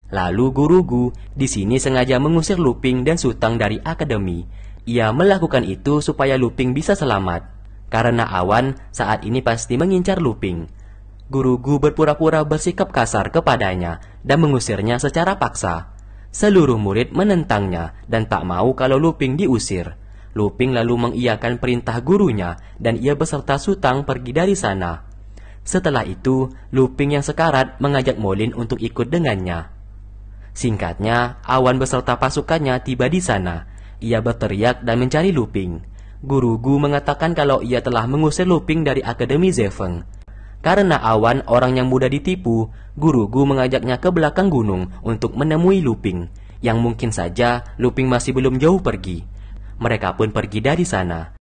Lalu Guru Gu di sini sengaja mengusir Luping dan Sutang dari akademi. Ia melakukan itu supaya Luping bisa selamat. Karena Awan saat ini pasti mengincar Luping. Guru Gu berpura-pura bersikap kasar kepadanya dan mengusirnya secara paksa. Seluruh murid menentangnya dan tak mau kalau Luping diusir. Luping lalu mengiyakan perintah gurunya dan ia beserta Sutang pergi dari sana. Setelah itu, Luping yang sekarat mengajak Molin untuk ikut dengannya. Singkatnya, Awan beserta pasukannya tiba di sana. Ia berteriak dan mencari Luping. Guru Gu mengatakan kalau ia telah mengusir Luping dari Akademi Zefeng. Karena Awan orang yang mudah ditipu, Guru Gu mengajaknya ke belakang gunung untuk menemui Luping, yang mungkin saja Luping masih belum jauh pergi. Mereka pun pergi dari sana.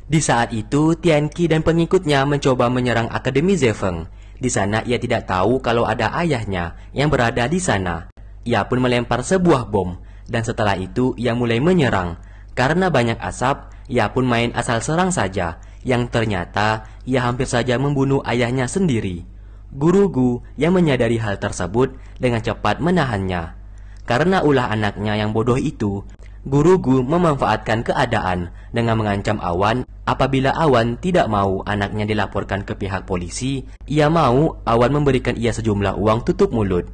Di saat itu, Tianqi dan pengikutnya mencoba menyerang Akademi Zefeng. Di sana ia tidak tahu kalau ada ayahnya yang berada di sana. Ia pun melempar sebuah bom, dan setelah itu ia mulai menyerang. Karena banyak asap, ia pun main asal serang saja, yang ternyata ia hampir saja membunuh ayahnya sendiri. Guru Gu yang menyadari hal tersebut dengan cepat menahannya. Karena ulah anaknya yang bodoh itu, Guru Gu memanfaatkan keadaan dengan mengancam Awan apabila Awan tidak mau anaknya dilaporkan ke pihak polisi, ia mau Awan memberikan ia sejumlah uang tutup mulut.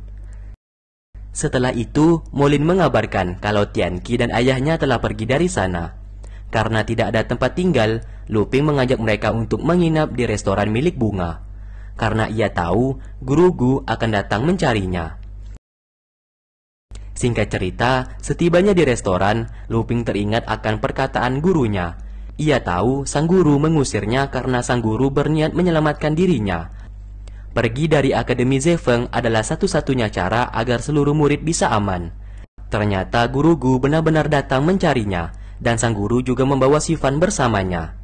Setelah itu, Molin mengabarkan kalau Tianqi dan ayahnya telah pergi dari sana. Karena tidak ada tempat tinggal, Luping mengajak mereka untuk menginap di restoran milik Bunga. Karena ia tahu Guru Gu akan datang mencarinya. Singkat cerita, setibanya di restoran, Luping teringat akan perkataan gurunya. Ia tahu sang guru mengusirnya karena sang guru berniat menyelamatkan dirinya. Pergi dari Akademi Zefeng adalah satu-satunya cara agar seluruh murid bisa aman. Ternyata Guru Gu benar-benar datang mencarinya, dan sang guru juga membawa Sifan bersamanya.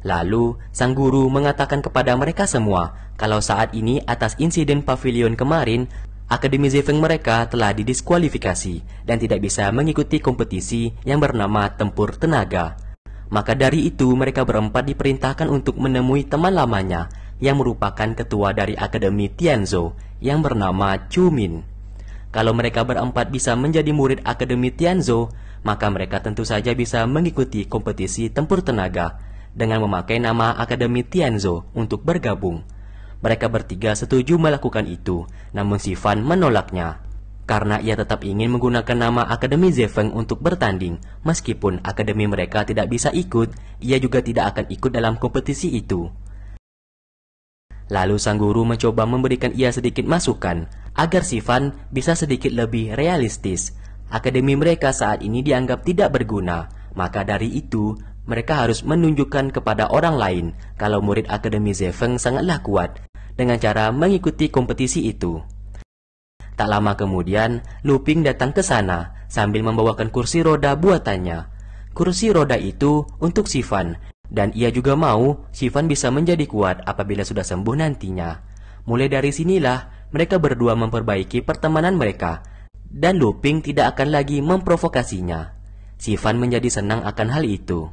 Lalu, sang guru mengatakan kepada mereka semua kalau saat ini atas insiden pavilion kemarin, Akademi Zefeng mereka telah didiskualifikasi dan tidak bisa mengikuti kompetisi yang bernama Tempur Tenaga. Maka dari itu mereka berempat diperintahkan untuk menemui teman lamanya yang merupakan ketua dari Akademi Tianzhou yang bernama Chu Min. Kalau mereka berempat bisa menjadi murid Akademi Tianzhou, maka mereka tentu saja bisa mengikuti kompetisi tempur tenaga dengan memakai nama Akademi Tianzhou untuk bergabung. Mereka bertiga setuju melakukan itu, namun Sifan menolaknya. Karena ia tetap ingin menggunakan nama Akademi Zefeng untuk bertanding, meskipun akademi mereka tidak bisa ikut, ia juga tidak akan ikut dalam kompetisi itu. Lalu sang guru mencoba memberikan ia sedikit masukan, agar Sifan bisa sedikit lebih realistis. Akademi mereka saat ini dianggap tidak berguna, maka dari itu, mereka harus menunjukkan kepada orang lain kalau murid Akademi Zefeng sangatlah kuat, dengan cara mengikuti kompetisi itu. Tak lama kemudian, Luping datang ke sana, sambil membawakan kursi roda buatannya. Kursi roda itu untuk Sifan, dan ia juga mau Sifan bisa menjadi kuat apabila sudah sembuh nantinya. Mulai dari sinilah mereka berdua memperbaiki pertemanan mereka, dan Luping tidak akan lagi memprovokasinya. Sifan menjadi senang akan hal itu.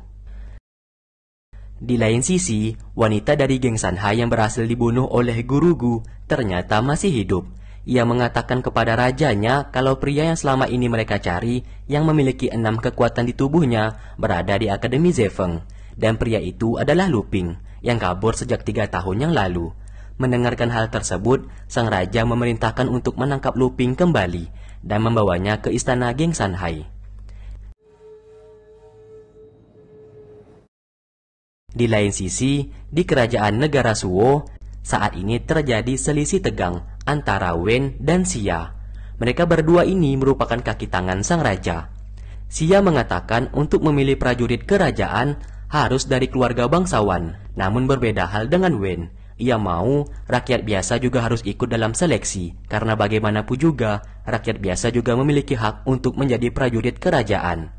Di lain sisi, wanita dari geng Sanhai yang berhasil dibunuh oleh Guru Gu ternyata masih hidup. Ia mengatakan kepada rajanya kalau pria yang selama ini mereka cari, yang memiliki 6 kekuatan di tubuhnya, berada di Akademi Zefeng. Dan pria itu adalah Luping, yang kabur sejak 3 tahun yang lalu. Mendengarkan hal tersebut, sang raja memerintahkan untuk menangkap Luping kembali, dan membawanya ke istana geng Sanhai. Di lain sisi, di kerajaan negara Suo, saat ini terjadi selisih tegang antara Wen dan Xia. Mereka berdua ini merupakan kaki tangan sang raja. Xia mengatakan untuk memilih prajurit kerajaan harus dari keluarga bangsawan, namun berbeda hal dengan Wen. Ia mau rakyat biasa juga harus ikut dalam seleksi, karena bagaimanapun juga rakyat biasa juga memiliki hak untuk menjadi prajurit kerajaan.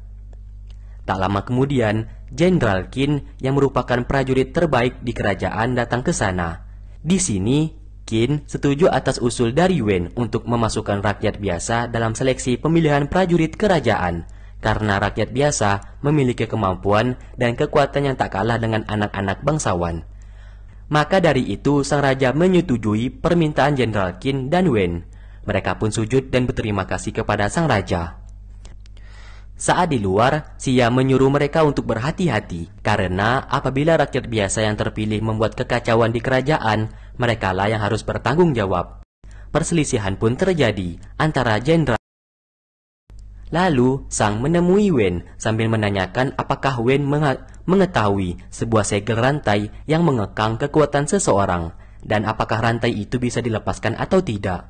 Tak lama kemudian, Jenderal Qin yang merupakan prajurit terbaik di kerajaan datang ke sana. Di sini, Qin setuju atas usul dari Wen untuk memasukkan rakyat biasa dalam seleksi pemilihan prajurit kerajaan, karena rakyat biasa memiliki kemampuan dan kekuatan yang tak kalah dengan anak-anak bangsawan. Maka dari itu sang raja menyetujui permintaan Jenderal Qin dan Wen. Mereka pun sujud dan berterima kasih kepada sang raja. Saat di luar, Xia menyuruh mereka untuk berhati-hati, karena apabila rakyat biasa yang terpilih membuat kekacauan di kerajaan, merekalah yang harus bertanggung jawab. Perselisihan pun terjadi antara jenderal. Lalu, Sang menemui Wen sambil menanyakan apakah Wen mengetahui sebuah segel rantai yang mengekang kekuatan seseorang, dan apakah rantai itu bisa dilepaskan atau tidak.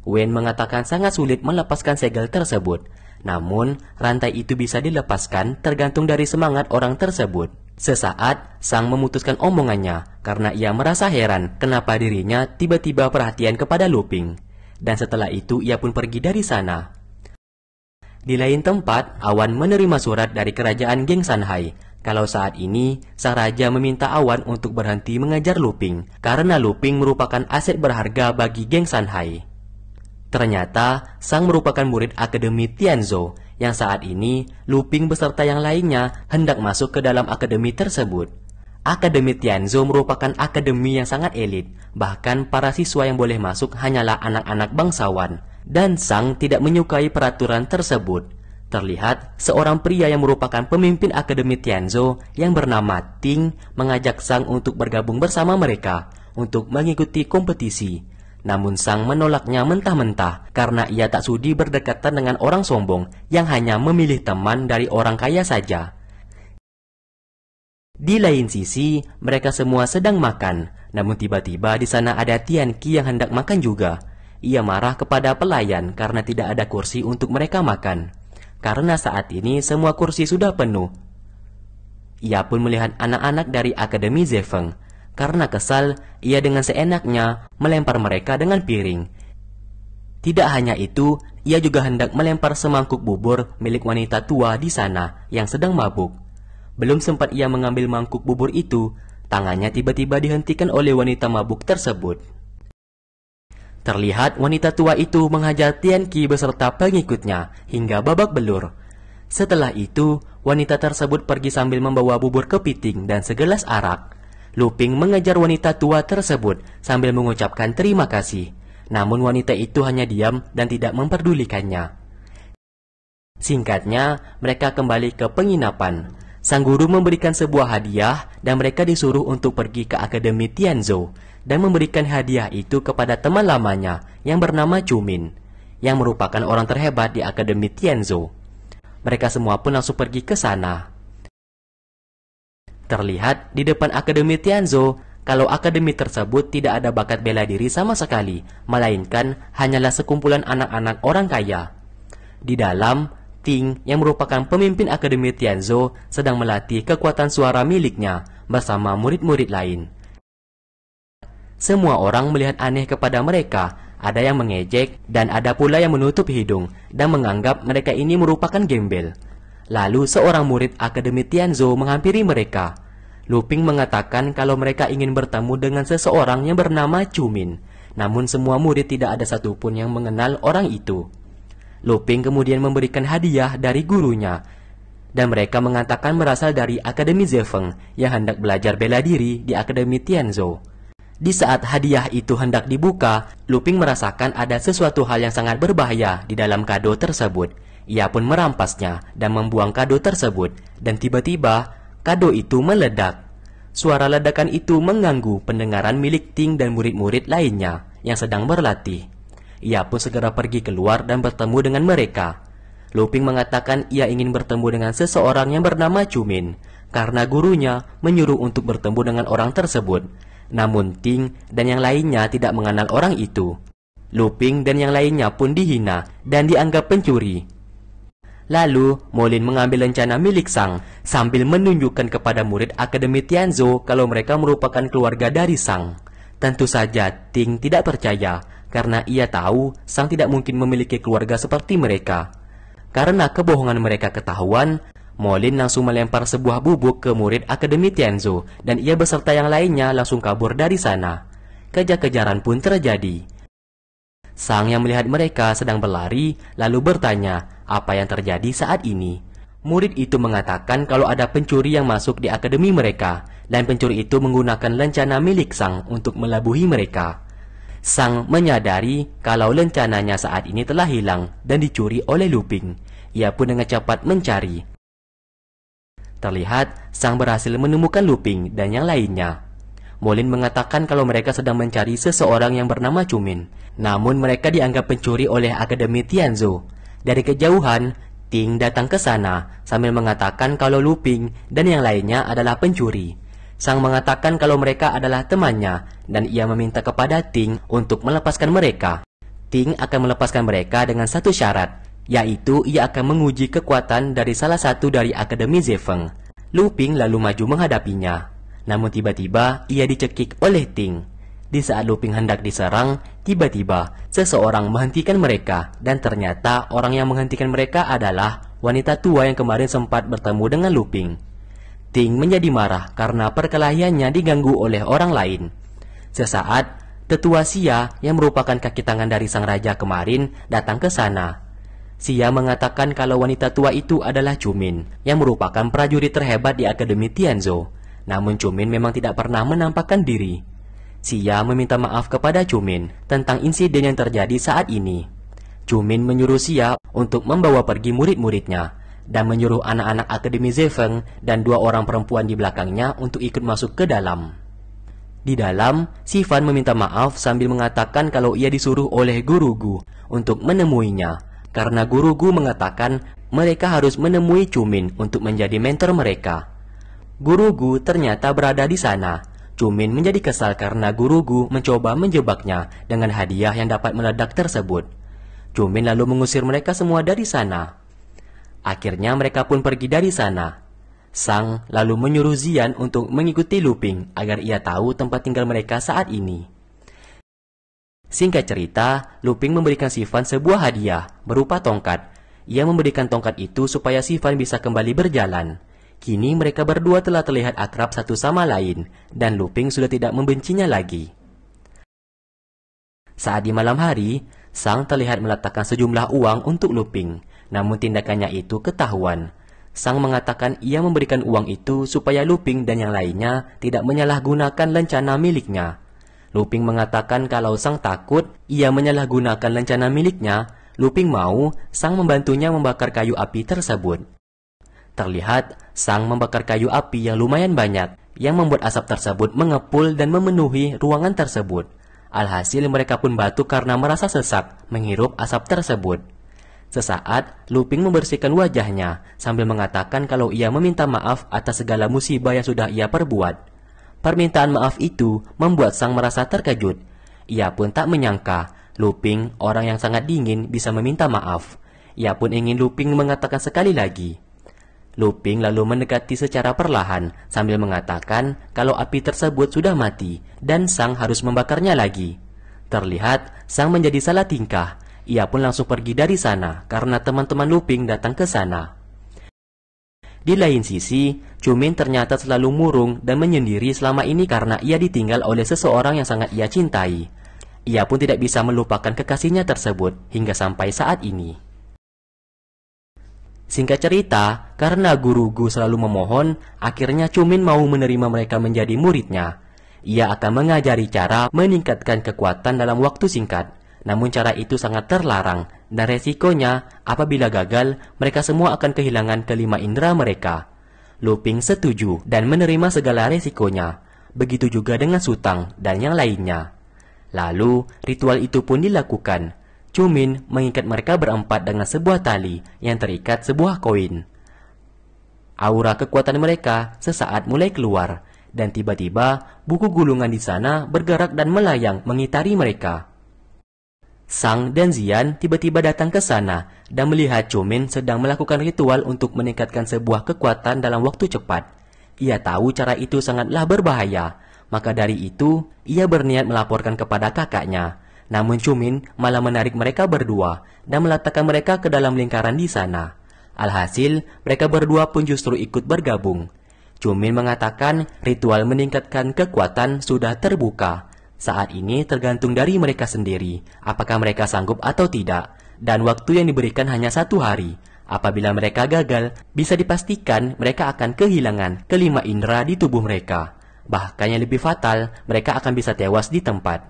Wen mengatakan sangat sulit melepaskan segel tersebut, namun rantai itu bisa dilepaskan tergantung dari semangat orang tersebut. Sesaat, Sang memutuskan omongannya karena ia merasa heran kenapa dirinya tiba-tiba perhatian kepada Lu Ping. Dan setelah itu ia pun pergi dari sana. Di lain tempat, Awan menerima surat dari kerajaan Geng Sanhai. Kalau saat ini, sang raja meminta Awan untuk berhenti mengajar Lu Ping, karena Lu Ping merupakan aset berharga bagi Geng Sanhai. Ternyata, Sang merupakan murid Akademi Tianzhou, yang saat ini Lu Ping beserta yang lainnya hendak masuk ke dalam akademi tersebut. Akademi Tianzhou merupakan akademi yang sangat elit, bahkan para siswa yang boleh masuk hanyalah anak-anak bangsawan. Dan Sang tidak menyukai peraturan tersebut. Terlihat seorang pria yang merupakan pemimpin Akademi Tianzhou yang bernama Ting mengajak Sang untuk bergabung bersama mereka untuk mengikuti kompetisi. Namun Sang menolaknya mentah-mentah karena ia tak sudi berdekatan dengan orang sombong yang hanya memilih teman dari orang kaya saja. Di lain sisi, mereka semua sedang makan, namun tiba-tiba di sana ada Tian Qi yang hendak makan juga. Ia marah kepada pelayan karena tidak ada kursi untuk mereka makan. Karena saat ini semua kursi sudah penuh. Ia pun melihat anak-anak dari Akademi Zefeng. Karena kesal, ia dengan seenaknya melempar mereka dengan piring. Tidak hanya itu, ia juga hendak melempar semangkuk bubur milik wanita tua di sana yang sedang mabuk. Belum sempat ia mengambil mangkuk bubur itu, tangannya tiba-tiba dihentikan oleh wanita mabuk tersebut. Terlihat wanita tua itu menghajar Tian Qi beserta pengikutnya hingga babak belur. Setelah itu, wanita tersebut pergi sambil membawa bubur kepiting dan segelas arak. Lu Ping mengejar wanita tua tersebut sambil mengucapkan terima kasih. Namun wanita itu hanya diam dan tidak memperdulikannya. Singkatnya, mereka kembali ke penginapan. Sang guru memberikan sebuah hadiah dan mereka disuruh untuk pergi ke Akademi Tianzhou dan memberikan hadiah itu kepada teman lamanya yang bernama Chu Min, yang merupakan orang terhebat di Akademi Tianzhou. Mereka semua pun langsung pergi ke sana. Terlihat di depan Akademi Tianzhou kalau akademi tersebut tidak ada bakat bela diri sama sekali, melainkan hanyalah sekumpulan anak-anak orang kaya. Di dalam, Ting yang merupakan pemimpin Akademi Tianzhou sedang melatih kekuatan suara miliknya bersama murid-murid lain. Semua orang melihat aneh kepada mereka, ada yang mengejek dan ada pula yang menutup hidung dan menganggap mereka ini merupakan gembel. Lalu seorang murid Akademi Tianzhou menghampiri mereka. Lu Ping mengatakan kalau mereka ingin bertemu dengan seseorang yang bernama Chu Min, namun semua murid tidak ada satupun yang mengenal orang itu. Lu Ping kemudian memberikan hadiah dari gurunya, dan mereka mengatakan berasal dari Akademi Zefeng yang hendak belajar bela diri di Akademi Tianzhou. Di saat hadiah itu hendak dibuka, Lu Ping merasakan ada sesuatu hal yang sangat berbahaya di dalam kado tersebut. Ia pun merampasnya dan membuang kado tersebut, dan tiba-tiba kado itu meledak. Suara ledakan itu mengganggu pendengaran milik Ting dan murid-murid lainnya yang sedang berlatih. Ia pun segera pergi keluar dan bertemu dengan mereka. Lu Ping mengatakan ia ingin bertemu dengan seseorang yang bernama Chu Min, karena gurunya menyuruh untuk bertemu dengan orang tersebut. Namun Ting dan yang lainnya tidak mengenal orang itu. Lu Ping dan yang lainnya pun dihina dan dianggap pencuri. Lalu Molin mengambil rencana milik Sang sambil menunjukkan kepada murid Akademi Tianzhou kalau mereka merupakan keluarga dari Sang. Tentu saja Ting tidak percaya karena ia tahu Sang tidak mungkin memiliki keluarga seperti mereka. Karena kebohongan mereka ketahuan, Molin langsung melempar sebuah bubuk ke murid Akademi Tianzhou dan ia beserta yang lainnya langsung kabur dari sana. Kejar-kejaran pun terjadi. Sang yang melihat mereka sedang berlari lalu bertanya apa yang terjadi saat ini. Murid itu mengatakan kalau ada pencuri yang masuk di akademi mereka, dan pencuri itu menggunakan lencana milik Sang untuk melabuhi mereka. Sang menyadari kalau lencananya saat ini telah hilang dan dicuri oleh Luping. Ia pun dengan cepat mencari. Terlihat Sang berhasil menemukan Luping dan yang lainnya. Molin mengatakan kalau mereka sedang mencari seseorang yang bernama Cumin. Namun mereka dianggap pencuri oleh Akademi Tianzhou. Dari kejauhan, Ting datang ke sana sambil mengatakan kalau Luping dan yang lainnya adalah pencuri. Sang mengatakan kalau mereka adalah temannya dan ia meminta kepada Ting untuk melepaskan mereka. Ting akan melepaskan mereka dengan satu syarat, yaitu ia akan menguji kekuatan dari salah satu dari Akademi Zefeng. Luping lalu maju menghadapinya. Namun tiba-tiba ia dicekik oleh Ting. Di saat Luping hendak diserang, tiba-tiba seseorang menghentikan mereka, dan ternyata orang yang menghentikan mereka adalah wanita tua yang kemarin sempat bertemu dengan Luping. Ting menjadi marah karena perkelahiannya diganggu oleh orang lain. Sesaat, tetua Xia yang merupakan kaki tangan dari sang raja kemarin datang ke sana. Xia mengatakan kalau wanita tua itu adalah Cumin, yang merupakan prajurit terhebat di Akademi Tianzhou. Namun Cumin memang tidak pernah menampakkan diri. Xia meminta maaf kepada Cumin tentang insiden yang terjadi saat ini. Cumin menyuruh Xia untuk membawa pergi murid-muridnya dan menyuruh anak-anak Akademi Zefeng dan 2 orang perempuan di belakangnya untuk ikut masuk ke dalam. Di dalam, Xifan meminta maaf sambil mengatakan kalau ia disuruh oleh Guru Gu untuk menemuinya, karena Guru Gu mengatakan mereka harus menemui Cumin untuk menjadi mentor mereka. Guru Gu ternyata berada di sana. Cumin menjadi kesal karena Guru Gu mencoba menjebaknya dengan hadiah yang dapat meledak tersebut. Cumin lalu mengusir mereka semua dari sana. Akhirnya mereka pun pergi dari sana. Sang lalu menyuruh Zian untuk mengikuti Luping agar ia tahu tempat tinggal mereka saat ini. Singkat cerita, Luping memberikan Xifan sebuah hadiah berupa tongkat. Ia memberikan tongkat itu supaya Xifan bisa kembali berjalan. Kini mereka berdua telah terlihat akrab satu sama lain, dan Luping sudah tidak membencinya lagi. Saat di malam hari, Sang terlihat meletakkan sejumlah uang untuk Luping, namun tindakannya itu ketahuan. Sang mengatakan ia memberikan uang itu supaya Luping dan yang lainnya tidak menyalahgunakan lencana miliknya. Luping mengatakan kalau Sang takut ia menyalahgunakan lencana miliknya, Luping mau Sang membantunya membakar kayu api tersebut. Terlihat Sang membakar kayu api yang lumayan banyak, yang membuat asap tersebut mengepul dan memenuhi ruangan tersebut. Alhasil mereka pun batuk karena merasa sesak menghirup asap tersebut. Sesaat, Luping membersihkan wajahnya sambil mengatakan kalau ia meminta maaf atas segala musibah yang sudah ia perbuat. Permintaan maaf itu membuat Sang merasa terkejut. Ia pun tak menyangka Luping, orang yang sangat dingin, bisa meminta maaf. Ia pun ingin Luping mengatakan sekali lagi. Luping lalu mendekati secara perlahan sambil mengatakan kalau api tersebut sudah mati dan Sang harus membakarnya lagi. Terlihat Sang menjadi salah tingkah. Ia pun langsung pergi dari sana karena teman-teman Luping datang ke sana. Di lain sisi, Cumin ternyata selalu murung dan menyendiri selama ini karena ia ditinggal oleh seseorang yang sangat ia cintai. Ia pun tidak bisa melupakan kekasihnya tersebut hingga sampai saat ini. Singkat cerita, karena Guru Gu selalu memohon, akhirnya Cumin mau menerima mereka menjadi muridnya. Ia akan mengajari cara meningkatkan kekuatan dalam waktu singkat. Namun cara itu sangat terlarang, dan resikonya apabila gagal, mereka semua akan kehilangan kelima indera mereka. Luping setuju dan menerima segala resikonya. Begitu juga dengan Sutang dan yang lainnya. Lalu, ritual itu pun dilakukan. Cumin mengikat mereka berempat dengan sebuah tali yang terikat sebuah koin. Aura kekuatan mereka sesaat mulai keluar, dan tiba-tiba buku gulungan di sana bergerak dan melayang mengitari mereka. Sang dan Zian tiba-tiba datang ke sana dan melihat Cumin sedang melakukan ritual untuk meningkatkan sebuah kekuatan dalam waktu cepat. Ia tahu cara itu sangatlah berbahaya, maka dari itu ia berniat melaporkan kepada kakaknya. Namun Cumin malah menarik mereka berdua dan meletakkan mereka ke dalam lingkaran di sana. Alhasil, mereka berdua pun justru ikut bergabung. Cumin mengatakan ritual meningkatkan kekuatan sudah terbuka. Saat ini tergantung dari mereka sendiri, apakah mereka sanggup atau tidak. Dan waktu yang diberikan hanya 1 hari. Apabila mereka gagal, bisa dipastikan mereka akan kehilangan kelima indera di tubuh mereka. Bahkan yang lebih fatal, mereka akan bisa tewas di tempat.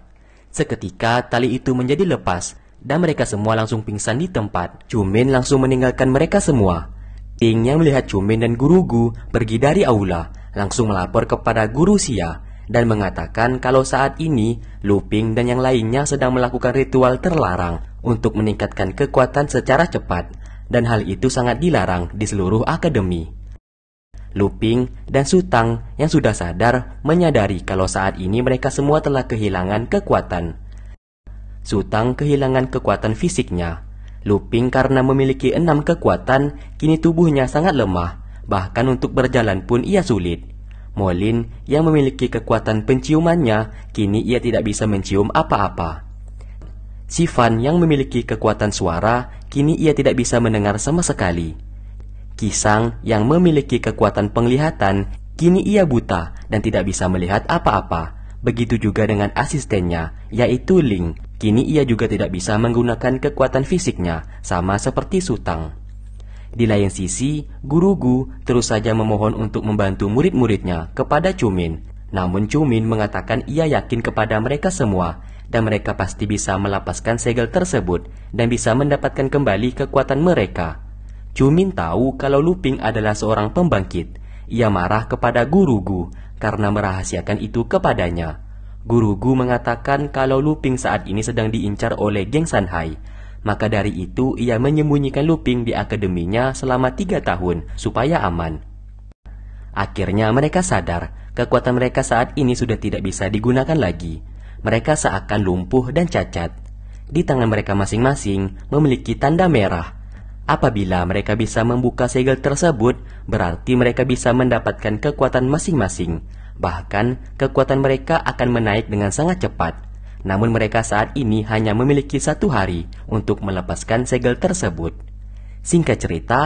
Seketika tali itu menjadi lepas, dan mereka semua langsung pingsan di tempat. Cumin langsung meninggalkan mereka semua. Ting yang melihat Cumin dan Guru Gu pergi dari aula, langsung melapor kepada Guru Xia dan mengatakan kalau saat ini Luping dan yang lainnya sedang melakukan ritual terlarang untuk meningkatkan kekuatan secara cepat, dan hal itu sangat dilarang di seluruh akademi. Luping dan Sutang yang sudah sadar menyadari kalau saat ini mereka semua telah kehilangan kekuatan. Sutang kehilangan kekuatan fisiknya. Luping karena memiliki 6 kekuatan, kini tubuhnya sangat lemah, bahkan untuk berjalan pun ia sulit. Molin yang memiliki kekuatan penciumannya, kini ia tidak bisa mencium apa-apa. Sifan yang memiliki kekuatan suara, kini ia tidak bisa mendengar sama sekali. Kisang yang memiliki kekuatan penglihatan, kini ia buta dan tidak bisa melihat apa-apa. Begitu juga dengan asistennya, yaitu Ling. Kini ia juga tidak bisa menggunakan kekuatan fisiknya, sama seperti Sutang. Di lain sisi, Guru Gu terus saja memohon untuk membantu murid-muridnya kepada Cumin. Namun Cumin mengatakan ia yakin kepada mereka semua, dan mereka pasti bisa melepaskan segel tersebut dan bisa mendapatkan kembali kekuatan mereka. Cumin tahu kalau Luping adalah seorang pembangkit. Ia marah kepada Guru Gu karena merahasiakan itu kepadanya. Guru Gu mengatakan kalau Luping saat ini sedang diincar oleh geng Sanhai. Maka dari itu ia menyembunyikan Luping di akademinya selama 3 tahun supaya aman. Akhirnya mereka sadar kekuatan mereka saat ini sudah tidak bisa digunakan lagi. Mereka seakan lumpuh dan cacat. Di tangan mereka masing-masing memiliki tanda merah. Apabila mereka bisa membuka segel tersebut, berarti mereka bisa mendapatkan kekuatan masing-masing. Bahkan kekuatan mereka akan menaik dengan sangat cepat. Namun mereka saat ini hanya memiliki 1 hari untuk melepaskan segel tersebut. Singkat cerita,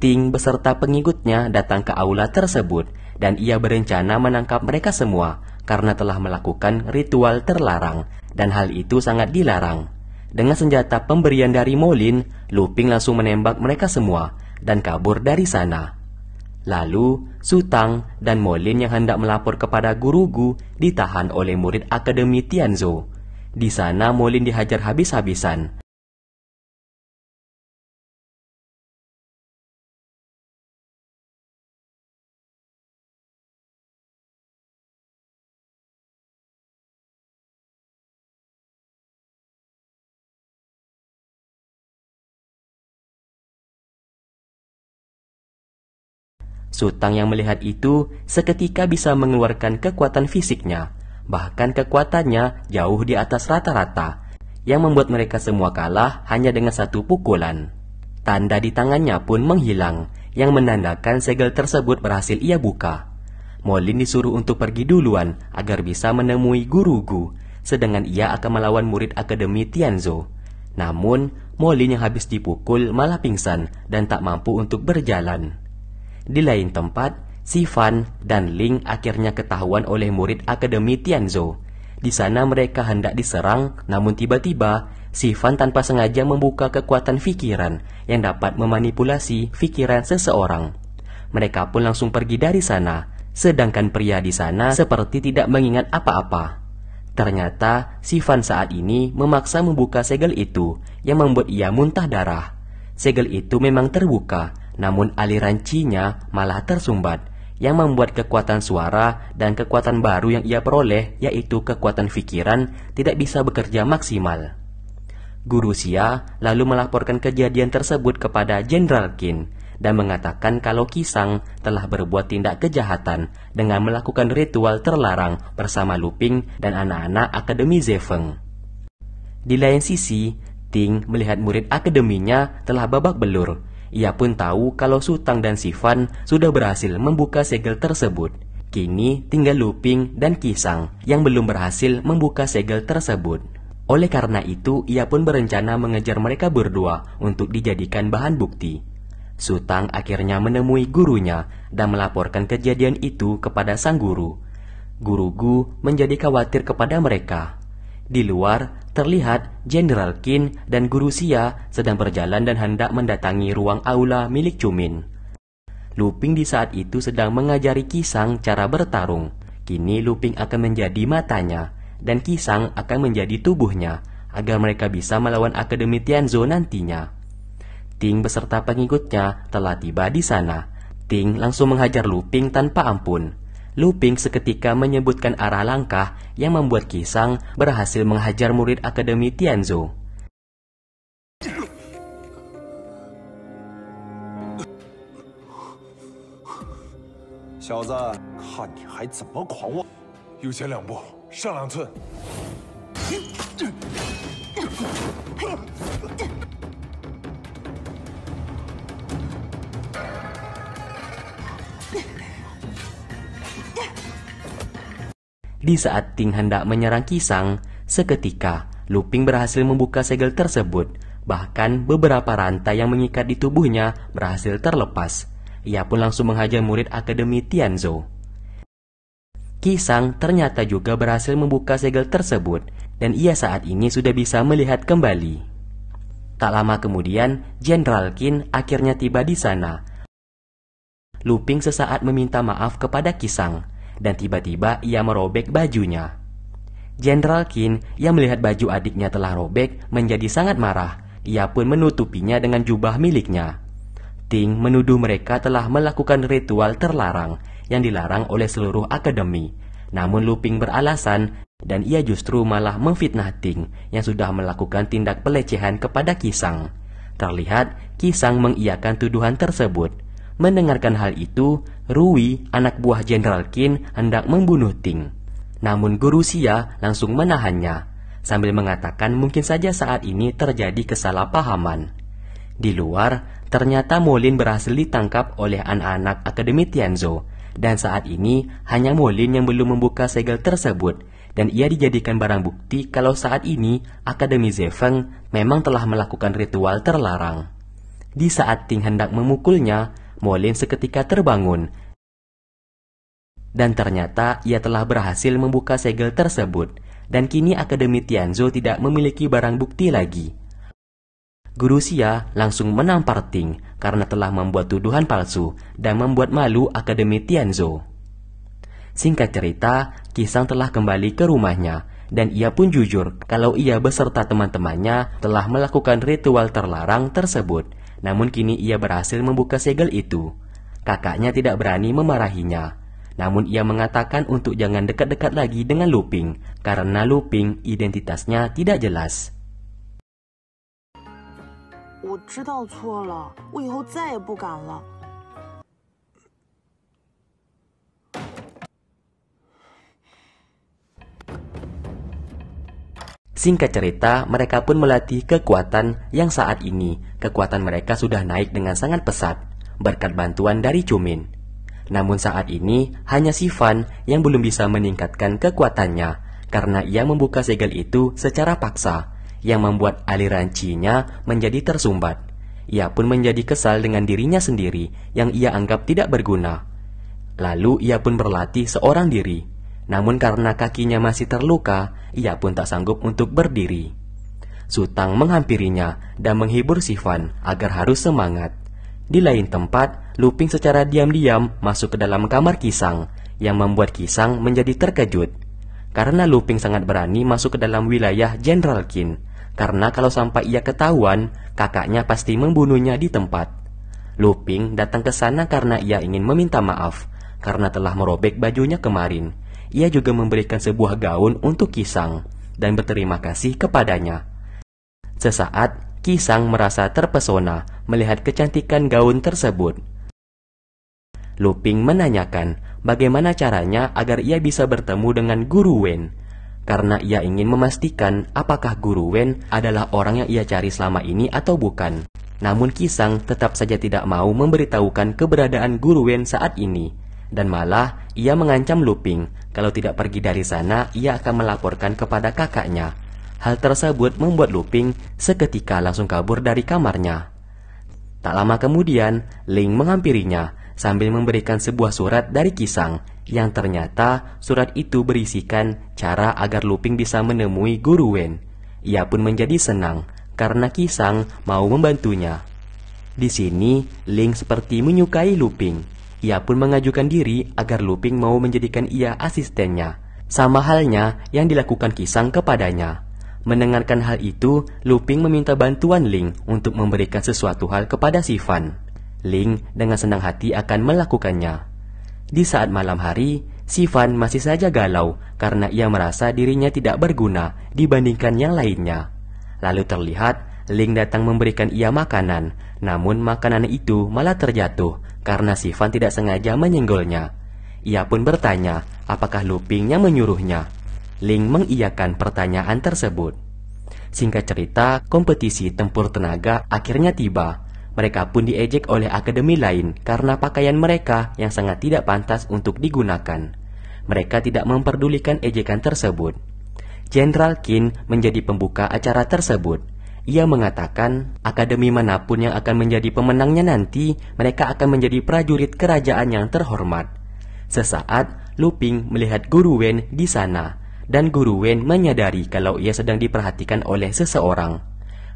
Ting beserta pengikutnya datang ke aula tersebut dan ia berencana menangkap mereka semua karena telah melakukan ritual terlarang dan hal itu sangat dilarang. Dengan senjata pemberian dari Molin, Luping langsung menembak mereka semua dan kabur dari sana. Lalu, Sutang dan Molin yang hendak melapor kepada Guru Gu ditahan oleh murid Akademi Tianzhou. Di sana Molin dihajar habis-habisan. Sutang yang melihat itu seketika bisa mengeluarkan kekuatan fisiknya. Bahkan kekuatannya jauh di atas rata-rata, yang membuat mereka semua kalah hanya dengan 1 pukulan. Tanda di tangannya pun menghilang, yang menandakan segel tersebut berhasil ia buka. Molin disuruh untuk pergi duluan agar bisa menemui Guru Gu, sedangkan ia akan melawan murid Akademi Tianzhou. Namun, Molin yang habis dipukul malah pingsan dan tak mampu untuk berjalan. Di lain tempat, Sifan dan Ling akhirnya ketahuan oleh murid Akademi Tianzhou. Di sana mereka hendak diserang, namun tiba-tiba Sifan tanpa sengaja membuka kekuatan pikiran yang dapat memanipulasi pikiran seseorang. Mereka pun langsung pergi dari sana, sedangkan pria di sana seperti tidak mengingat apa-apa. Ternyata Sifan saat ini memaksa membuka segel itu yang membuat ia muntah darah. Segel itu memang terbuka, namun aliran Qi-nya malah tersumbat, yang membuat kekuatan suara dan kekuatan baru yang ia peroleh, yaitu kekuatan pikiran, tidak bisa bekerja maksimal. Guru Xia lalu melaporkan kejadian tersebut kepada Jenderal Qin dan mengatakan kalau Kisang telah berbuat tindak kejahatan dengan melakukan ritual terlarang bersama Luping dan anak-anak Akademi Zefeng. Di lain sisi, Ting melihat murid akademinya telah babak belur. Ia pun tahu kalau Sutang dan Sifan sudah berhasil membuka segel tersebut. Kini tinggal Luping dan Kisang yang belum berhasil membuka segel tersebut. Oleh karena itu, ia pun berencana mengejar mereka berdua untuk dijadikan bahan bukti. Sutang akhirnya menemui gurunya dan melaporkan kejadian itu kepada sang guru. Guru Gu menjadi khawatir kepada mereka. Di luar, terlihat Jenderal Qin dan Guru Xia sedang berjalan dan hendak mendatangi ruang aula milik Cumin. Lu Ping di saat itu sedang mengajari Qisang cara bertarung. Kini Lu Ping akan menjadi matanya, dan Qisang akan menjadi tubuhnya, agar mereka bisa melawan Akademi Tianzhou nantinya. Ting beserta pengikutnya telah tiba di sana. Ting langsung menghajar Lu Ping tanpa ampun. Lu Ping seketika menyebutkan arah langkah yang membuat Qisang berhasil menghajar murid Akademi Tianzhou. Di saat Ting hendak menyerang Qisang, seketika Lu Ping berhasil membuka segel tersebut. Bahkan beberapa rantai yang mengikat di tubuhnya berhasil terlepas. Ia pun langsung menghajar murid Akademi Tianzhou. Qisang ternyata juga berhasil membuka segel tersebut, dan ia saat ini sudah bisa melihat kembali. Tak lama kemudian, Jenderal Qin akhirnya tiba di sana. Lu Ping sesaat meminta maaf kepada Qisang, dan tiba-tiba ia merobek bajunya. Jenderal Qin yang melihat baju adiknya telah robek menjadi sangat marah. Ia pun menutupinya dengan jubah miliknya. Ting menuduh mereka telah melakukan ritual terlarang yang dilarang oleh seluruh akademi. Namun Lu Ping beralasan, dan ia justru malah memfitnah Ting yang sudah melakukan tindak pelecehan kepada Qisang. Terlihat Qisang mengiyakan tuduhan tersebut. Mendengarkan hal itu, Rui, anak buah Jenderal Qin, hendak membunuh Ting. Namun Guru Xia langsung menahannya, sambil mengatakan mungkin saja saat ini terjadi kesalahpahaman. Di luar, ternyata Molin berhasil ditangkap oleh anak-anak Akademi Tianzhou, dan saat ini hanya Molin yang belum membuka segel tersebut, dan ia dijadikan barang bukti kalau saat ini Akademi Zefeng memang telah melakukan ritual terlarang. Di saat Ting hendak memukulnya, Molin seketika terbangun, dan ternyata ia telah berhasil membuka segel tersebut, dan kini Akademi Tianzhou tidak memiliki barang bukti lagi. Guru Xia langsung menampar Ting karena telah membuat tuduhan palsu dan membuat malu Akademi Tianzhou. Singkat cerita, Qisang telah kembali ke rumahnya, dan ia pun jujur kalau ia beserta teman-temannya telah melakukan ritual terlarang tersebut. Namun kini ia berhasil membuka segel itu. Kakaknya tidak berani memarahinya. Namun ia mengatakan untuk jangan dekat-dekat lagi dengan Lu Ping, karena Lu Ping identitasnya tidak jelas. Singkat cerita, mereka pun melatih kekuatan yang saat ini kekuatan mereka sudah naik dengan sangat pesat berkat bantuan dari Cumin. Namun saat ini hanya si Fan yang belum bisa meningkatkan kekuatannya karena ia membuka segel itu secara paksa yang membuat aliran Qi-nya menjadi tersumbat. Ia pun menjadi kesal dengan dirinya sendiri yang ia anggap tidak berguna. Lalu ia pun berlatih seorang diri. Namun karena kakinya masih terluka, ia pun tak sanggup untuk berdiri. Su Tang menghampirinya dan menghibur si Fan agar harus semangat. Di lain tempat, Lu Ping secara diam-diam masuk ke dalam kamar Qisang, yang membuat Qisang menjadi terkejut. Karena Lu Ping sangat berani masuk ke dalam wilayah Jenderal Qin, karena kalau sampai ia ketahuan, kakaknya pasti membunuhnya di tempat. Lu Ping datang ke sana karena ia ingin meminta maaf, karena telah merobek bajunya kemarin. Ia juga memberikan sebuah gaun untuk Qisang dan berterima kasih kepadanya. Sesaat, Qisang merasa terpesona melihat kecantikan gaun tersebut. Lu Ping menanyakan bagaimana caranya agar ia bisa bertemu dengan Guru Wen, karena ia ingin memastikan apakah Guru Wen adalah orang yang ia cari selama ini atau bukan. Namun Qisang tetap saja tidak mau memberitahukan keberadaan Guru Wen saat ini. Dan malah ia mengancam Lu Ping kalau tidak pergi dari sana ia akan melaporkan kepada kakaknya. Hal tersebut membuat Lu Ping seketika langsung kabur dari kamarnya. Tak lama kemudian Ling menghampirinya sambil memberikan sebuah surat dari Qisang yang ternyata surat itu berisikan cara agar Lu Ping bisa menemui Guru Wen. Ia pun menjadi senang karena Qisang mau membantunya. Di sini, Ling seperti menyukai Luping. Ia pun mengajukan diri agar Luping mau menjadikan ia asistennya. Sama halnya yang dilakukan Qisang kepadanya. Mendengarkan hal itu, Luping meminta bantuan Ling untuk memberikan sesuatu hal kepada si Fan. Ling dengan senang hati akan melakukannya. Di saat malam hari, si Fan masih saja galau karena ia merasa dirinya tidak berguna dibandingkan yang lainnya. Lalu terlihat Ling datang memberikan ia makanan, namun makanan itu malah terjatuh karena si Fan tidak sengaja menyenggolnya. Ia pun bertanya apakah Luping yang menyuruhnya. Ling mengiyakan pertanyaan tersebut. Singkat cerita, kompetisi tempur tenaga akhirnya tiba. Mereka pun diejek oleh akademi lain karena pakaian mereka yang sangat tidak pantas untuk digunakan. Mereka tidak memperdulikan ejekan tersebut. Jenderal Qin menjadi pembuka acara tersebut. Ia mengatakan, akademi manapun yang akan menjadi pemenangnya nanti, mereka akan menjadi prajurit kerajaan yang terhormat. Sesaat, Luping melihat Guru Wen di sana, dan Guru Wen menyadari kalau ia sedang diperhatikan oleh seseorang.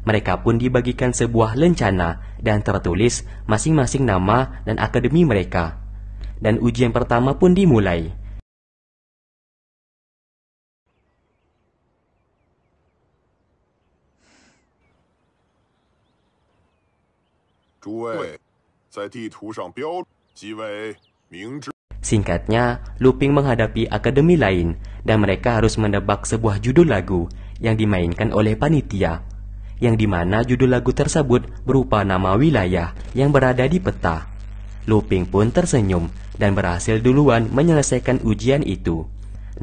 Mereka pun dibagikan sebuah lencana dan tertulis masing-masing nama dan akademi mereka. Dan ujian pertama pun dimulai. 诸位，在地图上标即为明知。 Singkatnya, Luping menghadapi akademi lain dan mereka harus menebak sebuah judul lagu yang dimainkan oleh panitia, yang dimana judul lagu tersebut berupa nama wilayah yang berada di peta. Luping pun tersenyum dan berhasil duluan menyelesaikan ujian itu.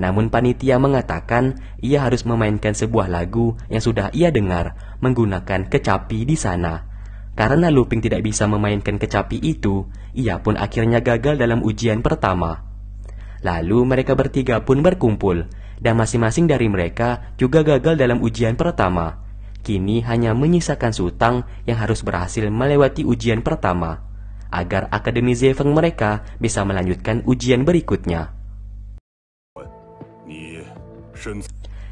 Namun panitia mengatakan ia harus memainkan sebuah lagu yang sudah ia dengar menggunakan kecapi di sana. Karena Luping tidak bisa memainkan kecapi itu, ia pun akhirnya gagal dalam ujian pertama. Lalu mereka bertiga pun berkumpul, dan masing-masing dari mereka juga gagal dalam ujian pertama. Kini hanya menyisakan Sutang yang harus berhasil melewati ujian pertama, agar Akademi Zefeng mereka bisa melanjutkan ujian berikutnya.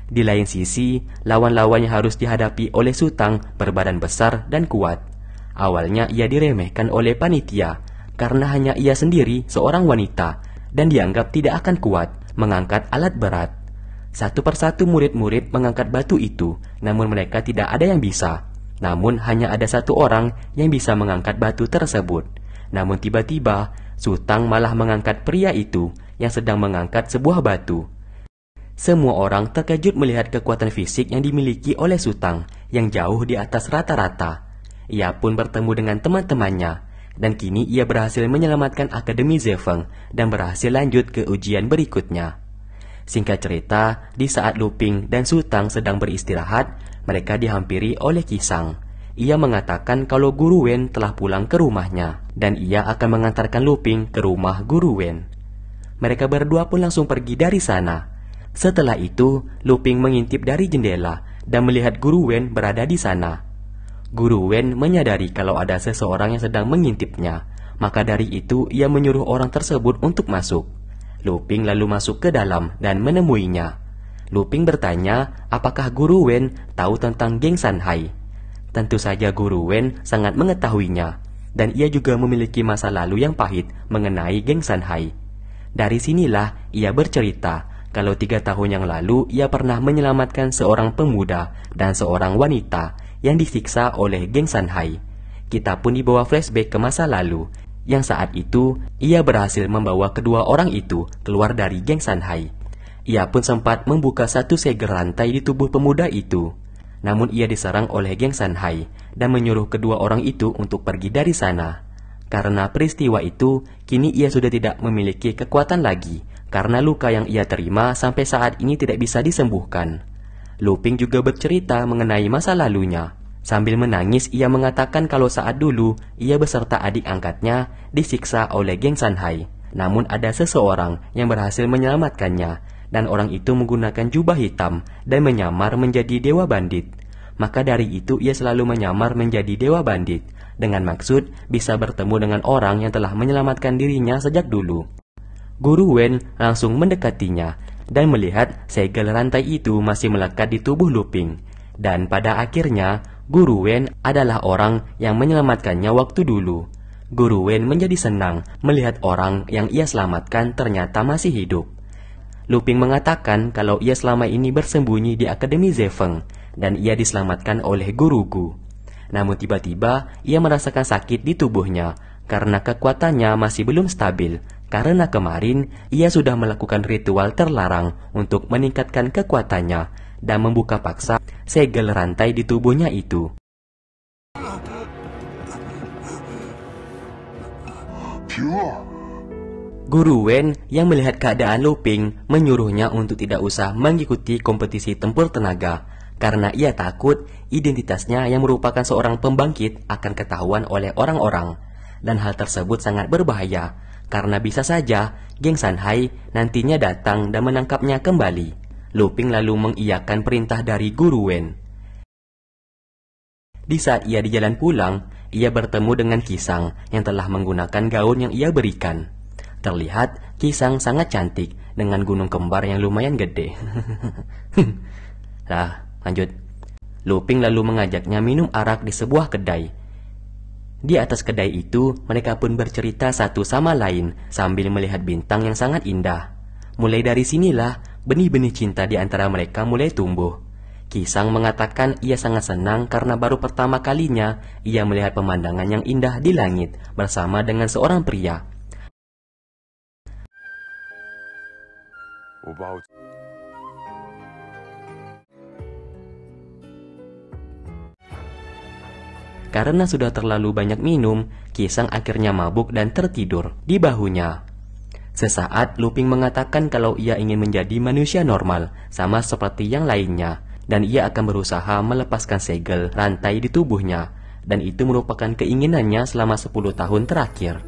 Di lain sisi, lawan-lawan yang harus dihadapi oleh Sutang berbadan besar dan kuat. Awalnya ia diremehkan oleh panitia karena hanya ia sendiri seorang wanita dan dianggap tidak akan kuat mengangkat alat berat. Satu persatu murid-murid mengangkat batu itu, namun mereka tidak ada yang bisa. Namun hanya ada satu orang yang bisa mengangkat batu tersebut. Namun tiba-tiba Sutang malah mengangkat pria itu yang sedang mengangkat sebuah batu. Semua orang terkejut melihat kekuatan fisik yang dimiliki oleh Sutang yang jauh di atas rata-rata. Ia pun bertemu dengan teman-temannya, dan kini ia berhasil menyelamatkan Akademi Zefeng dan berhasil lanjut ke ujian berikutnya. Singkat cerita, di saat Luping dan Sutang sedang beristirahat, mereka dihampiri oleh Qisang. Ia mengatakan kalau Guru Wen telah pulang ke rumahnya, dan ia akan mengantarkan Luping ke rumah Guru Wen. Mereka berdua pun langsung pergi dari sana. Setelah itu, Luping mengintip dari jendela dan melihat Guru Wen berada di sana. Guru Wen menyadari kalau ada seseorang yang sedang mengintipnya, maka dari itu ia menyuruh orang tersebut untuk masuk. Luping lalu masuk ke dalam dan menemuinya. Luping bertanya apakah Guru Wen tahu tentang geng Sanhai. Tentu saja Guru Wen sangat mengetahuinya, dan ia juga memiliki masa lalu yang pahit mengenai geng Sanhai. Dari sinilah ia bercerita kalau 3 tahun yang lalu ia pernah menyelamatkan seorang pemuda dan seorang wanita yang disiksa oleh geng Sanhai. Kita pun dibawa flashback ke masa lalu, yang saat itu ia berhasil membawa kedua orang itu keluar dari geng Sanhai. Ia pun sempat membuka satu segel rantai di tubuh pemuda itu. Namun ia diserang oleh geng Sanhai dan menyuruh kedua orang itu untuk pergi dari sana. Karena peristiwa itu, kini ia sudah tidak memiliki kekuatan lagi, karena luka yang ia terima sampai saat ini tidak bisa disembuhkan. Luping juga bercerita mengenai masa lalunya. Sambil menangis, ia mengatakan kalau saat dulu ia beserta adik angkatnya disiksa oleh geng Sanhai. Namun ada seseorang yang berhasil menyelamatkannya, dan orang itu menggunakan jubah hitam dan menyamar menjadi dewa bandit. Maka dari itu ia selalu menyamar menjadi dewa bandit, dengan maksud bisa bertemu dengan orang yang telah menyelamatkan dirinya sejak dulu. Guru Wen langsung mendekatinya dan melihat segel rantai itu masih melekat di tubuh Luping. Dan pada akhirnya, Guru Wen adalah orang yang menyelamatkannya waktu dulu. Guru Wen menjadi senang melihat orang yang ia selamatkan ternyata masih hidup. Luping mengatakan kalau ia selama ini bersembunyi di Akademi Zefeng dan ia diselamatkan oleh Guru Gu. Namun tiba-tiba ia merasakan sakit di tubuhnya karena kekuatannya masih belum stabil. Karena kemarin ia sudah melakukan ritual terlarang untuk meningkatkan kekuatannya dan membuka paksa segel rantai di tubuhnya itu. Guru Wen yang melihat keadaan Luping menyuruhnya untuk tidak usah mengikuti kompetisi tempur tenaga karena ia takut identitasnya yang merupakan seorang pembangkit akan ketahuan oleh orang-orang, dan hal tersebut sangat berbahaya karena bisa saja geng Sanhai nantinya datang dan menangkapnya kembali. Luping lalu mengiyakan perintah dari Guru Wen. Di saat ia di jalan pulang, ia bertemu dengan Qisang yang telah menggunakan gaun yang ia berikan. Terlihat Qisang sangat cantik dengan gunung kembar yang lumayan gede. Nah, lanjut. Luping lalu mengajaknya minum arak di sebuah kedai. Di atas kedai itu, mereka pun bercerita satu sama lain sambil melihat bintang yang sangat indah. Mulai dari sinilah, benih-benih cinta di antara mereka mulai tumbuh. Qisang mengatakan ia sangat senang karena baru pertama kalinya ia melihat pemandangan yang indah di langit bersama dengan seorang pria. Karena sudah terlalu banyak minum, Qisang akhirnya mabuk dan tertidur di bahunya. Sesaat Luping mengatakan kalau ia ingin menjadi manusia normal, sama seperti yang lainnya, dan ia akan berusaha melepaskan segel rantai di tubuhnya, dan itu merupakan keinginannya selama 10 tahun terakhir.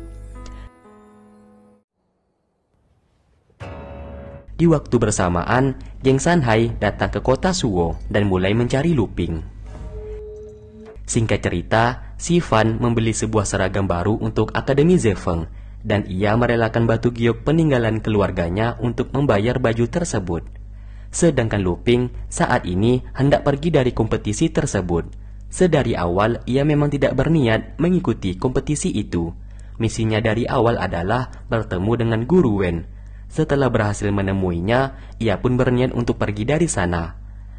Di waktu bersamaan, geng Sanhai datang ke kota Suwo dan mulai mencari Luping. Singkat cerita, si Fan membeli sebuah seragam baru untuk Akademi Zefeng, dan ia merelakan batu giok peninggalan keluarganya untuk membayar baju tersebut. Sedangkan Luping saat ini hendak pergi dari kompetisi tersebut. Sedari awal, ia memang tidak berniat mengikuti kompetisi itu. Misinya dari awal adalah bertemu dengan Guru Wen. Setelah berhasil menemuinya, ia pun berniat untuk pergi dari sana.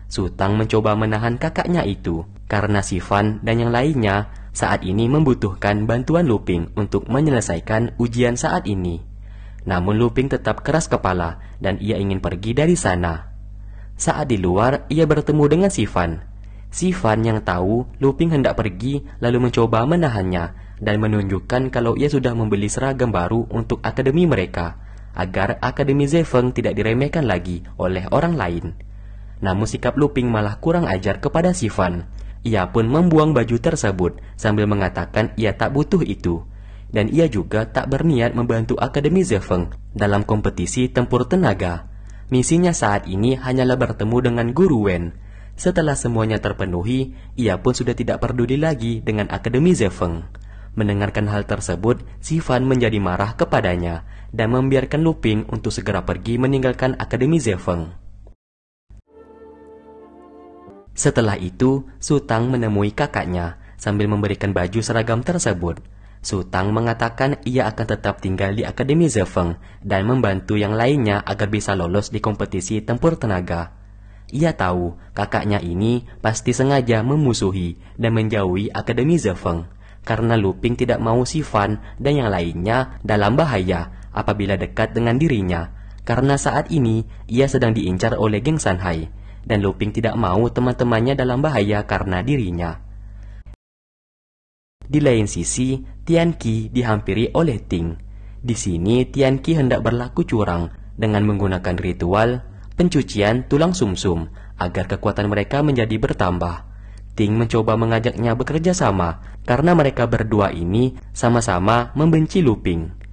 Sutang mencoba menahan kakaknya itu, karena si Fan dan yang lainnya saat ini membutuhkan bantuan Luping untuk menyelesaikan ujian saat ini. Namun Luping tetap keras kepala dan ia ingin pergi dari sana. Saat di luar, ia bertemu dengan si Fan. Si Fan yang tahu Luping hendak pergi lalu mencoba menahannya dan menunjukkan kalau ia sudah membeli seragam baru untuk akademi mereka, agar Akademi Zefeng tidak diremehkan lagi oleh orang lain. Namun sikap Luping malah kurang ajar kepada si Fan. Ia pun membuang baju tersebut sambil mengatakan ia tak butuh itu. Dan ia juga tak berniat membantu Akademi Zefeng dalam kompetisi tempur tenaga. Misinya saat ini hanyalah bertemu dengan Guru Wen. Setelah semuanya terpenuhi, ia pun sudah tidak peduli lagi dengan Akademi Zefeng. Mendengarkan hal tersebut, si Fan menjadi marah kepadanya dan membiarkan Luping untuk segera pergi meninggalkan Akademi Zefeng. Setelah itu, Sutang menemui kakaknya sambil memberikan baju seragam tersebut. Sutang mengatakan ia akan tetap tinggal di Akademi Zefeng dan membantu yang lainnya agar bisa lolos di kompetisi tempur tenaga. Ia tahu kakaknya ini pasti sengaja memusuhi dan menjauhi Akademi Zefeng karena Luping tidak mau si Fan dan yang lainnya dalam bahaya apabila dekat dengan dirinya, karena saat ini ia sedang diincar oleh geng Sanhai. Dan Luping tidak mau teman-temannya dalam bahaya karena dirinya. Di lain sisi, Tianqi dihampiri oleh Ting. Di sini Tianqi hendak berlaku curang dengan menggunakan ritual pencucian tulang sumsum agar kekuatan mereka menjadi bertambah. Ting mencoba mengajaknya bekerja sama karena mereka berdua ini sama-sama membenci Luping.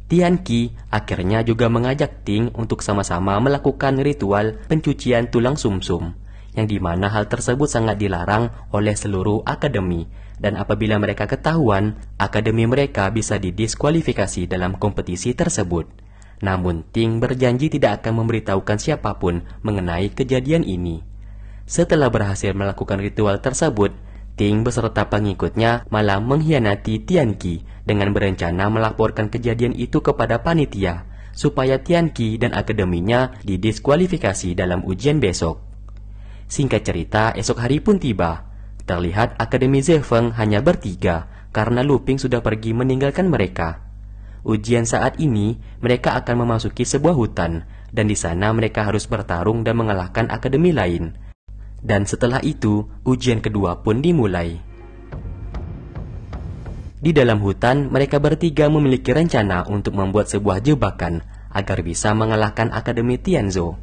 Tianqi akhirnya juga mengajak Ting untuk sama-sama melakukan ritual pencucian tulang sumsum, yang dimana hal tersebut sangat dilarang oleh seluruh akademi, dan apabila mereka ketahuan, akademi mereka bisa didiskualifikasi dalam kompetisi tersebut. Namun Ting berjanji tidak akan memberitahukan siapapun mengenai kejadian ini. Setelah berhasil melakukan ritual tersebut, Ting beserta pengikutnya malah mengkhianati Tianqi dengan berencana melaporkan kejadian itu kepada panitia, supaya Tianqi dan akademinya didiskualifikasi dalam ujian besok. Singkat cerita, esok hari pun tiba. Terlihat Akademi Zefeng hanya bertiga, karena Lu Ping sudah pergi meninggalkan mereka. Ujian saat ini, mereka akan memasuki sebuah hutan, dan di sana mereka harus bertarung dan mengalahkan akademi lain. Dan setelah itu, ujian kedua pun dimulai. Di dalam hutan, mereka bertiga memiliki rencana untuk membuat sebuah jebakan agar bisa mengalahkan Akademi Tianzhou.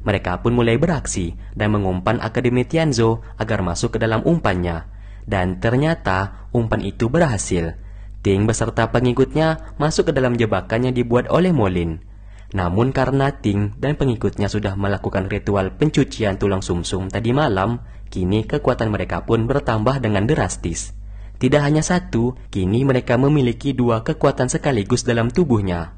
Mereka pun mulai beraksi dan mengumpan Akademi Tianzhou agar masuk ke dalam umpannya. Dan ternyata umpan itu berhasil. Ting beserta pengikutnya masuk ke dalam jebakan yang dibuat oleh Molin. Namun karena Ting dan pengikutnya sudah melakukan ritual pencucian tulang sumsum tadi malam, kini kekuatan mereka pun bertambah dengan drastis. Tidak hanya satu, kini mereka memiliki dua kekuatan sekaligus dalam tubuhnya.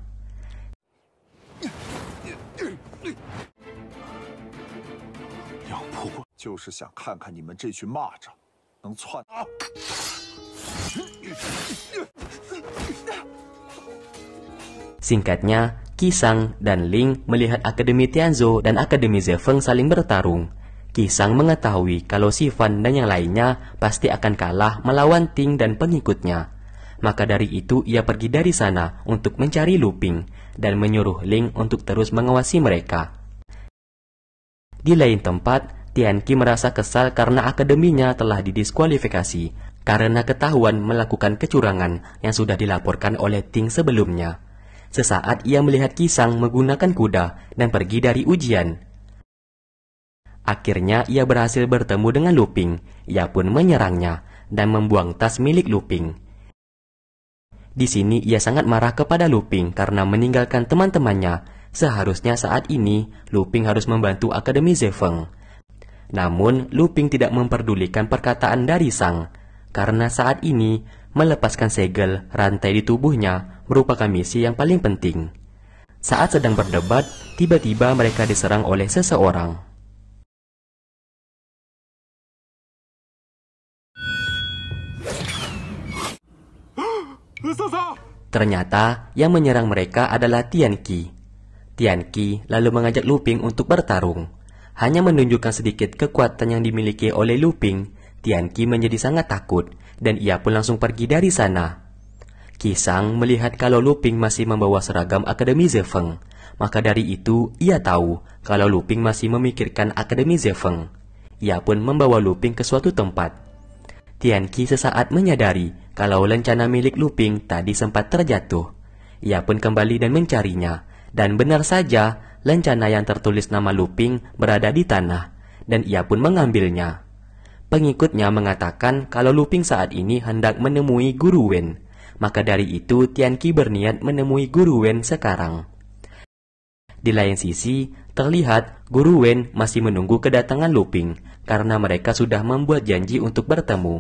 Singkatnya, Qisang dan Ling melihat Akademi Tianzhou dan Akademi Zefeng saling bertarung. Qisang mengetahui kalau Sifan dan yang lainnya pasti akan kalah melawan Ting dan pengikutnya. Maka dari itu ia pergi dari sana untuk mencari Lu Ping dan menyuruh Ling untuk terus mengawasi mereka. Di lain tempat, Tianqi merasa kesal karena akademinya telah didiskualifikasi karena ketahuan melakukan kecurangan yang sudah dilaporkan oleh Ting sebelumnya. Sesaat ia melihat Qisang menggunakan kuda dan pergi dari ujian. Akhirnya ia berhasil bertemu dengan Lu Ping. Ia pun menyerangnya dan membuang tas milik Lu Ping. Di sini ia sangat marah kepada Lu Ping karena meninggalkan teman-temannya. Seharusnya saat ini Lu Ping harus membantu Akademi Zefeng. Namun Lu Ping tidak memperdulikan perkataan dari Sang, karena saat ini melepaskan segel rantai di tubuhnya merupakan misi yang paling penting. Saat sedang berdebat, tiba-tiba mereka diserang oleh seseorang. Ternyata yang menyerang mereka adalah Tianqi. Tianqi lalu mengajak Lu Ping untuk bertarung. Hanya menunjukkan sedikit kekuatan yang dimiliki oleh Lu Ping, Tianqi menjadi sangat takut dan ia pun langsung pergi dari sana. Qisang melihat kalau Lu Ping masih membawa seragam Akademi Zefeng, maka dari itu ia tahu kalau Lu Ping masih memikirkan Akademi Zefeng. Ia pun membawa Lu Ping ke suatu tempat. Tianqi sesaat menyadari kalau lencana milik Lu Ping tadi sempat terjatuh. Ia pun kembali dan mencarinya, dan benar saja lencana yang tertulis nama Lu Ping berada di tanah, dan ia pun mengambilnya. Pengikutnya mengatakan kalau Lu Ping saat ini hendak menemui Guru Wen. Maka dari itu Tianqi berniat menemui Guru Wen sekarang. Di lain sisi, terlihat Guru Wen masih menunggu kedatangan Lu Ping karena mereka sudah membuat janji untuk bertemu.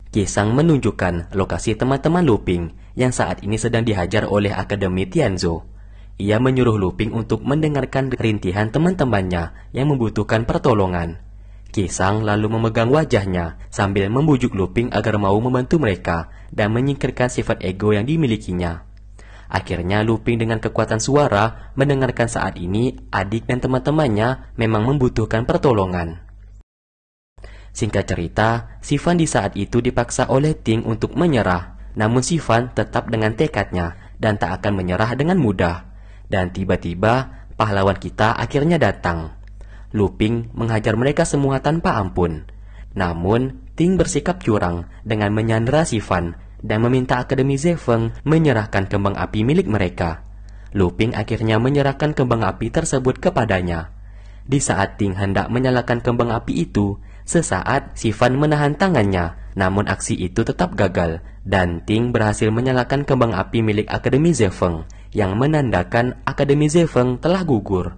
Qisang menunjukkan lokasi teman-teman Lu Ping yang saat ini sedang dihajar oleh Akademi Tianzhou. Ia menyuruh Lu Ping untuk mendengarkan rintihan teman-temannya yang membutuhkan pertolongan. Qisang lalu memegang wajahnya sambil membujuk Lu Ping agar mau membantu mereka dan menyingkirkan sifat ego yang dimilikinya. Akhirnya Lu Ping dengan kekuatan suara mendengarkan saat ini adik dan teman-temannya memang membutuhkan pertolongan. Singkat cerita, Sifan di saat itu dipaksa oleh Ting untuk menyerah. Namun Sifan tetap dengan tekadnya dan tak akan menyerah dengan mudah. Dan tiba-tiba, pahlawan kita akhirnya datang. Lu Ping menghajar mereka semua tanpa ampun. Namun, Ting bersikap curang dengan menyandera Sifan dan meminta Akademi Zefeng menyerahkan kembang api milik mereka. Lu Ping akhirnya menyerahkan kembang api tersebut kepadanya. Di saat Ting hendak menyalakan kembang api itu, sesaat Sifan menahan tangannya, namun aksi itu tetap gagal, dan Ting berhasil menyalakan kembang api milik Akademi Zefeng, yang menandakan Akademi Zefeng telah gugur.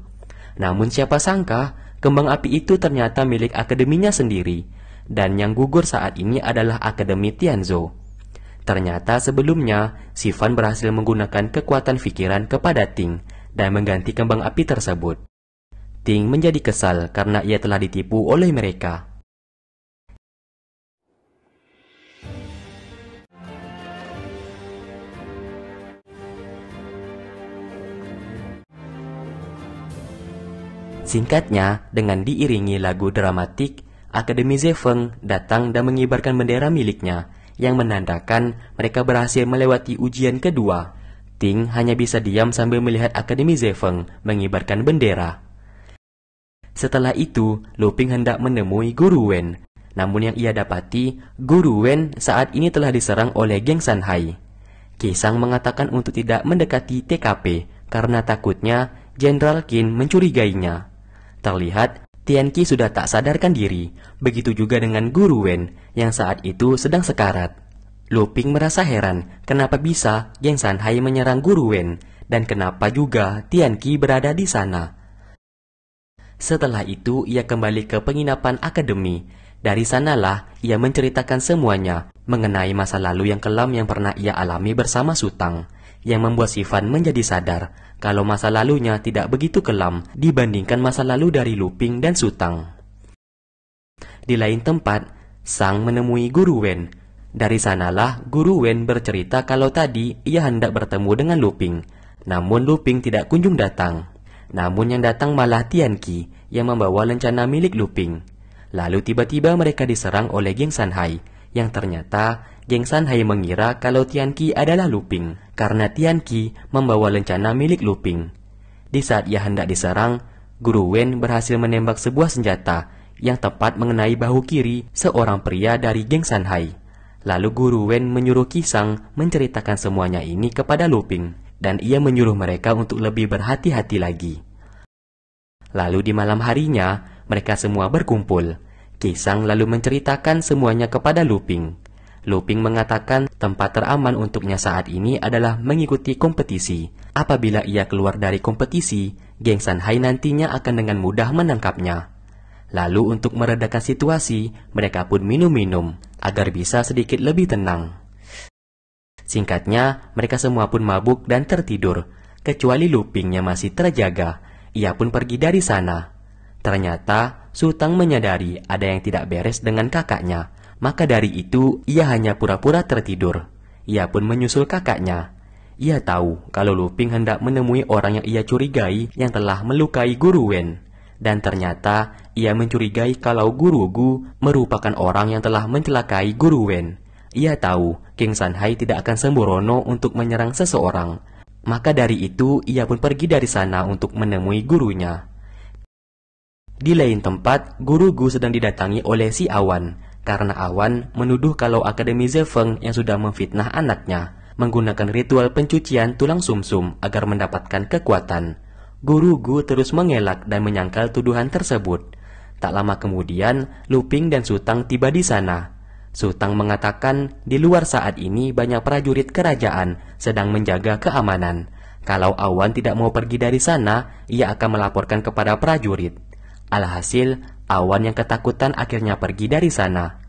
Namun siapa sangka, kembang api itu ternyata milik akademinya sendiri. dan yang gugur saat ini adalah Akademi Tianzhou. Ternyata sebelumnya, Sifan berhasil menggunakan kekuatan pikiran kepada Ting dan mengganti kembang api tersebut. Ting menjadi kesal karena ia telah ditipu oleh mereka. Singkatnya, dengan diiringi lagu dramatik, Akademi Zefeng datang dan mengibarkan bendera miliknya, yang menandakan mereka berhasil melewati ujian kedua. Ting hanya bisa diam sambil melihat Akademi Zefeng mengibarkan bendera. Setelah itu, Luping hendak menemui Guru Wen. Namun yang ia dapati, Guru Wen saat ini telah diserang oleh geng Sanhai. Qisang mengatakan untuk tidak mendekati TKP karena takutnya Jenderal Qin mencurigainya. Terlihat Tianqi sudah tak sadarkan diri, begitu juga dengan Guru Wen yang saat itu sedang sekarat. Luping merasa heran kenapa bisa geng Sanhai menyerang Guru Wen dan kenapa juga Tianqi berada di sana. Setelah itu ia kembali ke penginapan akademi. Dari sanalah ia menceritakan semuanya mengenai masa lalu yang kelam yang pernah ia alami bersama Sutang, yang membuat Sifan menjadi sadar kalau masa lalunya tidak begitu kelam dibandingkan masa lalu dari Luping dan Sutang. Di lain tempat, Sang menemui Guru Wen. Dari sanalah Guru Wen bercerita kalau tadi ia hendak bertemu dengan Luping, namun Luping tidak kunjung datang. Namun yang datang malah Tianqi yang membawa lencana milik Luping. Lalu tiba-tiba mereka diserang oleh geng Sanhai, yang ternyata geng Sanhai mengira kalau Tianqi adalah Luping, karena Tianqi membawa lencana milik Luping. Di saat ia hendak diserang, Guru Wen berhasil menembak sebuah senjata yang tepat mengenai bahu kiri seorang pria dari geng Sanhai. Lalu Guru Wen menyuruh Qisang menceritakan semuanya ini kepada Luping, dan ia menyuruh mereka untuk lebih berhati-hati lagi. Lalu di malam harinya, mereka semua berkumpul. Qisang lalu menceritakan semuanya kepada Luping. Luping mengatakan tempat teraman untuknya saat ini adalah mengikuti kompetisi. Apabila ia keluar dari kompetisi, geng Sanhai nantinya akan dengan mudah menangkapnya. Lalu untuk meredakan situasi, mereka pun minum-minum agar bisa sedikit lebih tenang. Singkatnya, mereka semua pun mabuk dan tertidur, kecuali Luping yang masih terjaga. Ia pun pergi dari sana. Ternyata, Sutang menyadari ada yang tidak beres dengan kakaknya. Maka dari itu, ia hanya pura-pura tertidur. Ia pun menyusul kakaknya. Ia tahu kalau Luping hendak menemui orang yang ia curigai yang telah melukai Guru Wen. Dan ternyata, ia mencurigai kalau Guru Gu merupakan orang yang telah mencelakai Guru Wen. Ia tahu geng Sanhai tidak akan sembrono untuk menyerang seseorang. Maka dari itu, ia pun pergi dari sana untuk menemui gurunya. Di lain tempat, Guru Gu sedang didatangi oleh si Awan, karena Awan menuduh kalau Akademi Zefeng yang sudah memfitnah anaknya, menggunakan ritual pencucian tulang sumsum agar mendapatkan kekuatan. Guru Gu terus mengelak dan menyangkal tuduhan tersebut. Tak lama kemudian, Luping dan Sutang tiba di sana. Sutang mengatakan di luar saat ini banyak prajurit kerajaan sedang menjaga keamanan. Kalau Awan tidak mau pergi dari sana, ia akan melaporkan kepada prajurit. Alhasil, Awan yang ketakutan akhirnya pergi dari sana.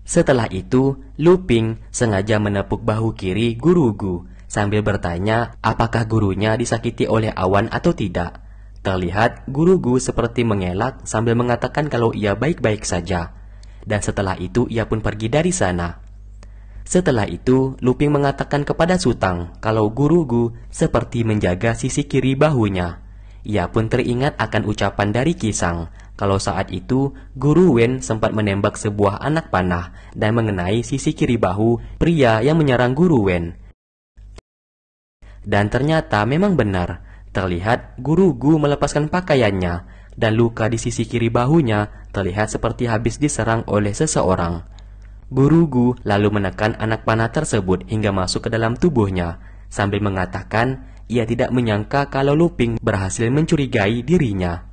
Setelah itu, Luping sengaja menepuk bahu kiri Guru Gu sambil bertanya apakah gurunya disakiti oleh Awan atau tidak. Terlihat Guru Gu seperti mengelak sambil mengatakan kalau ia baik-baik saja. Dan setelah itu ia pun pergi dari sana. Setelah itu, Luping mengatakan kepada Sutang kalau Guru Gu seperti menjaga sisi kiri bahunya. Ia pun teringat akan ucapan dari Qisang kalau saat itu Guru Wen sempat menembak sebuah anak panah dan mengenai sisi kiri bahu pria yang menyerang Guru Wen. Dan ternyata memang benar, terlihat Guru Gu melepaskan pakaiannya dan luka di sisi kiri bahunya terlihat seperti habis diserang oleh seseorang. Guru Gu lalu menekan anak panah tersebut hingga masuk ke dalam tubuhnya, sambil mengatakan ia tidak menyangka kalau Luping berhasil mencurigai dirinya.